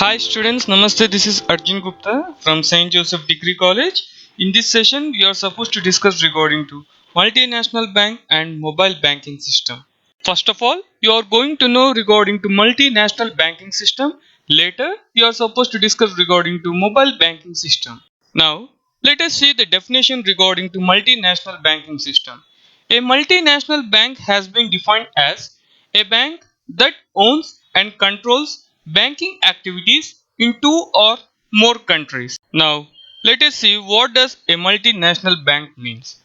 Hi students, Namaste. This is Arjun Gupta from St. Joseph Degree College. In this session, we are supposed to discuss regarding to multinational bank and mobile banking system. First of all, you are going to know regarding to multinational banking system. Later, you are supposed to discuss regarding to mobile banking system. Now, let us see the definition regarding to multinational banking system. A multinational bank has been defined as a bank that owns and controls banking activities in two or more countries. Now, let us see what does a multinational bank means.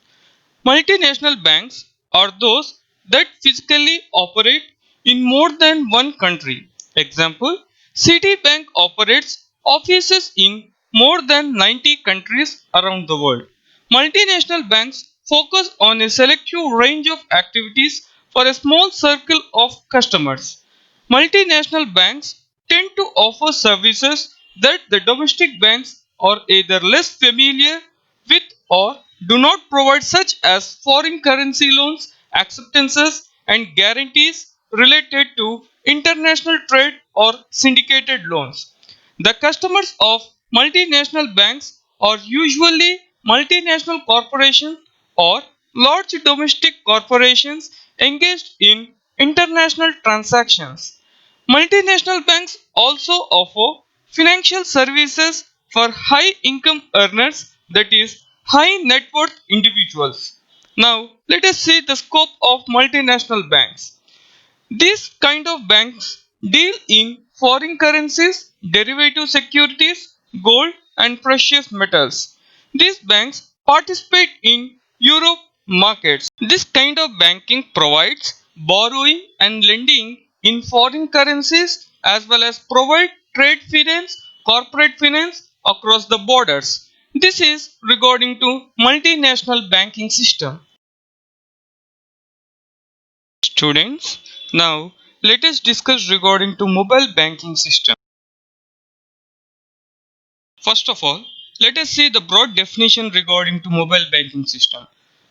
Multinational banks are those that physically operate in more than one country. Example, Citibank operates offices in more than 90 countries around the world. Multinational banks focus on a selective range of activities for a small circle of customers. Multinational banks tend to offer services that the domestic banks are either less familiar with or do not provide, such as foreign currency loans, acceptances, and guarantees related to international trade or syndicated loans. The customers of multinational banks are usually multinational corporations or large domestic corporations engaged in international transactions. Multinational banks also offer financial services for high income earners, that is, high net worth individuals. Now, let us see the scope of multinational banks. These kind of banks deal in foreign currencies, derivative securities, gold, and precious metals. These banks participate in Europe markets. This kind of banking provides borrowing and lending in foreign currencies as well as provide trade finance, corporate finance across the borders. This is regarding to multinational banking system. Students, now let us discuss regarding to mobile banking system. First of all, let us see the broad definition regarding to mobile banking system.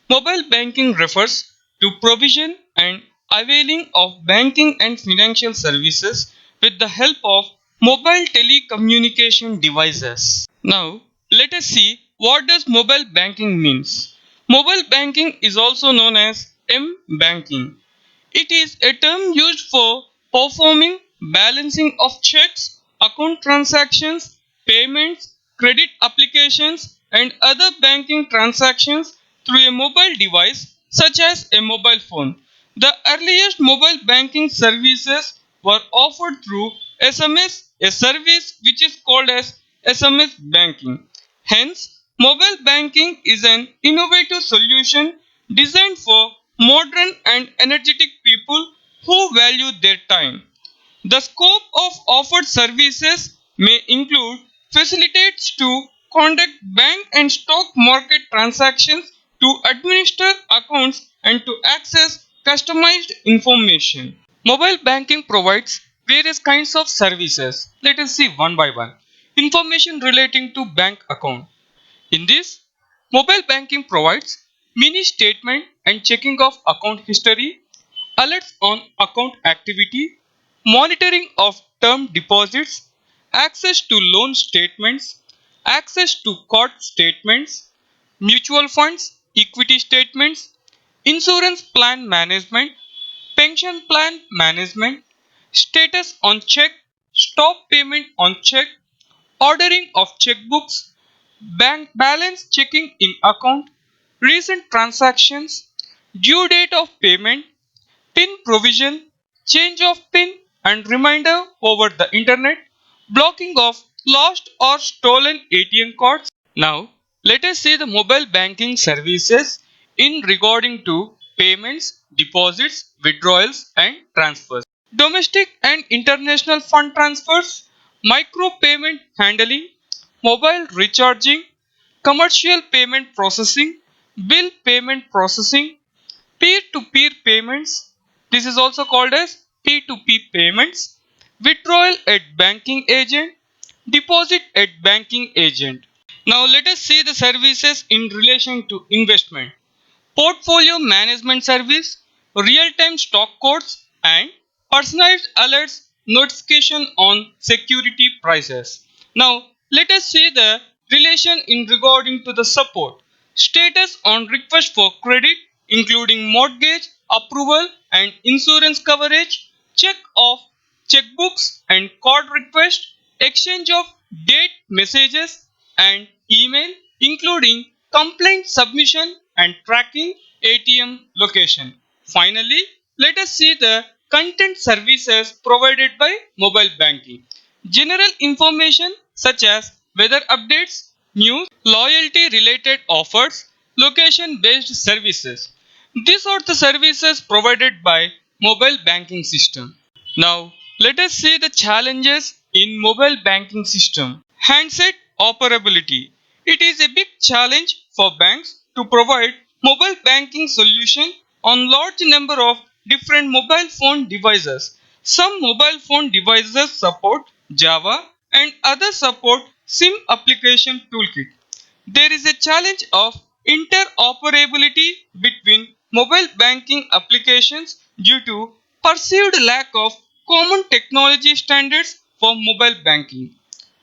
Mobile banking refers to provision and availing of banking and financial services with the help of mobile telecommunication devices. Now, let us see what does mobile banking means. Mobile banking is also known as M-banking. It is a term used for performing balancing of checks, account transactions, payments, credit applications, and other banking transactions through a mobile device such as a mobile phone. The earliest mobile banking services were offered through SMS, a service which is called as SMS banking. Hence, mobile banking is an innovative solution designed for modern and energetic people who value their time. The scope of offered services may include facilitates to conduct bank and stock market transactions, to administer accounts, and to access customized information. Mobile banking provides various kinds of services. Let us see one by one. Information relating to bank account. In this, mobile banking provides mini statement and checking of account history, alerts on account activity, monitoring of term deposits, access to loan statements, access to court statements, mutual funds, equity statements, insurance plan management, pension plan management, status on check, stop payment on check, ordering of checkbooks, bank balance checking in account, recent transactions, due date of payment, PIN provision, change of PIN and reminder over the internet, blocking of lost or stolen ATM cards. Now, let us see the mobile banking services in regarding to payments, deposits, withdrawals and transfers. Domestic and international fund transfers, micro payment handling, mobile recharging, commercial payment processing, bill payment processing, peer-to-peer payments. This is also called as P2P payments, withdrawal at banking agent, deposit at banking agent. Now let us see the services in relation to investment. Portfolio management service, real-time stock quotes and personalized alerts notification on security prices. Now, let us see the relation in regarding to the support. Status on request for credit, including mortgage, approval and insurance coverage, check of checkbooks and card request, exchange of date messages and email, including complaint submission and tracking ATM location. Finally, let us see the content services provided by mobile banking. General information such as weather updates, news, loyalty related offers, location based services. These are the services provided by mobile banking system. Now, let us see the challenges in mobile banking system. Handset operability. It is a big challenge for banks to provide mobile banking solution on large number of different mobile phone devices. Some mobile phone devices support Java and others support SIM application toolkit. There is a challenge of interoperability between mobile banking applications due to perceived lack of common technology standards for mobile banking.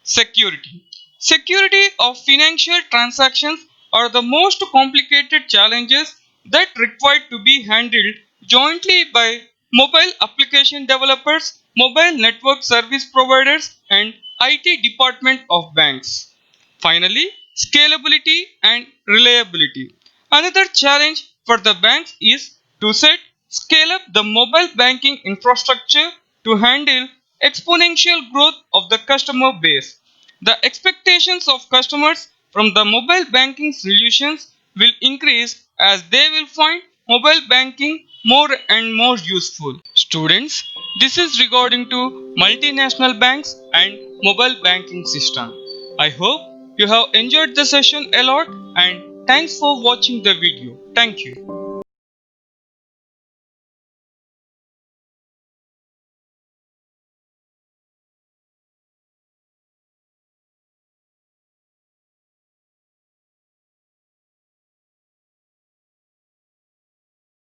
Security. Security of financial transactions are the most complicated challenges that require to be handled jointly by mobile application developers, mobile network service providers, and IT department of banks. Finally, scalability and reliability. Another challenge for the banks is to scale up the mobile banking infrastructure to handle exponential growth of the customer base. The expectations of customers from the mobile banking solutions will increase as they will find mobile banking more and more useful. Students, this is regarding to multinational banks and mobile banking system. I hope you have enjoyed the session a lot and thanks for watching the video. Thank you.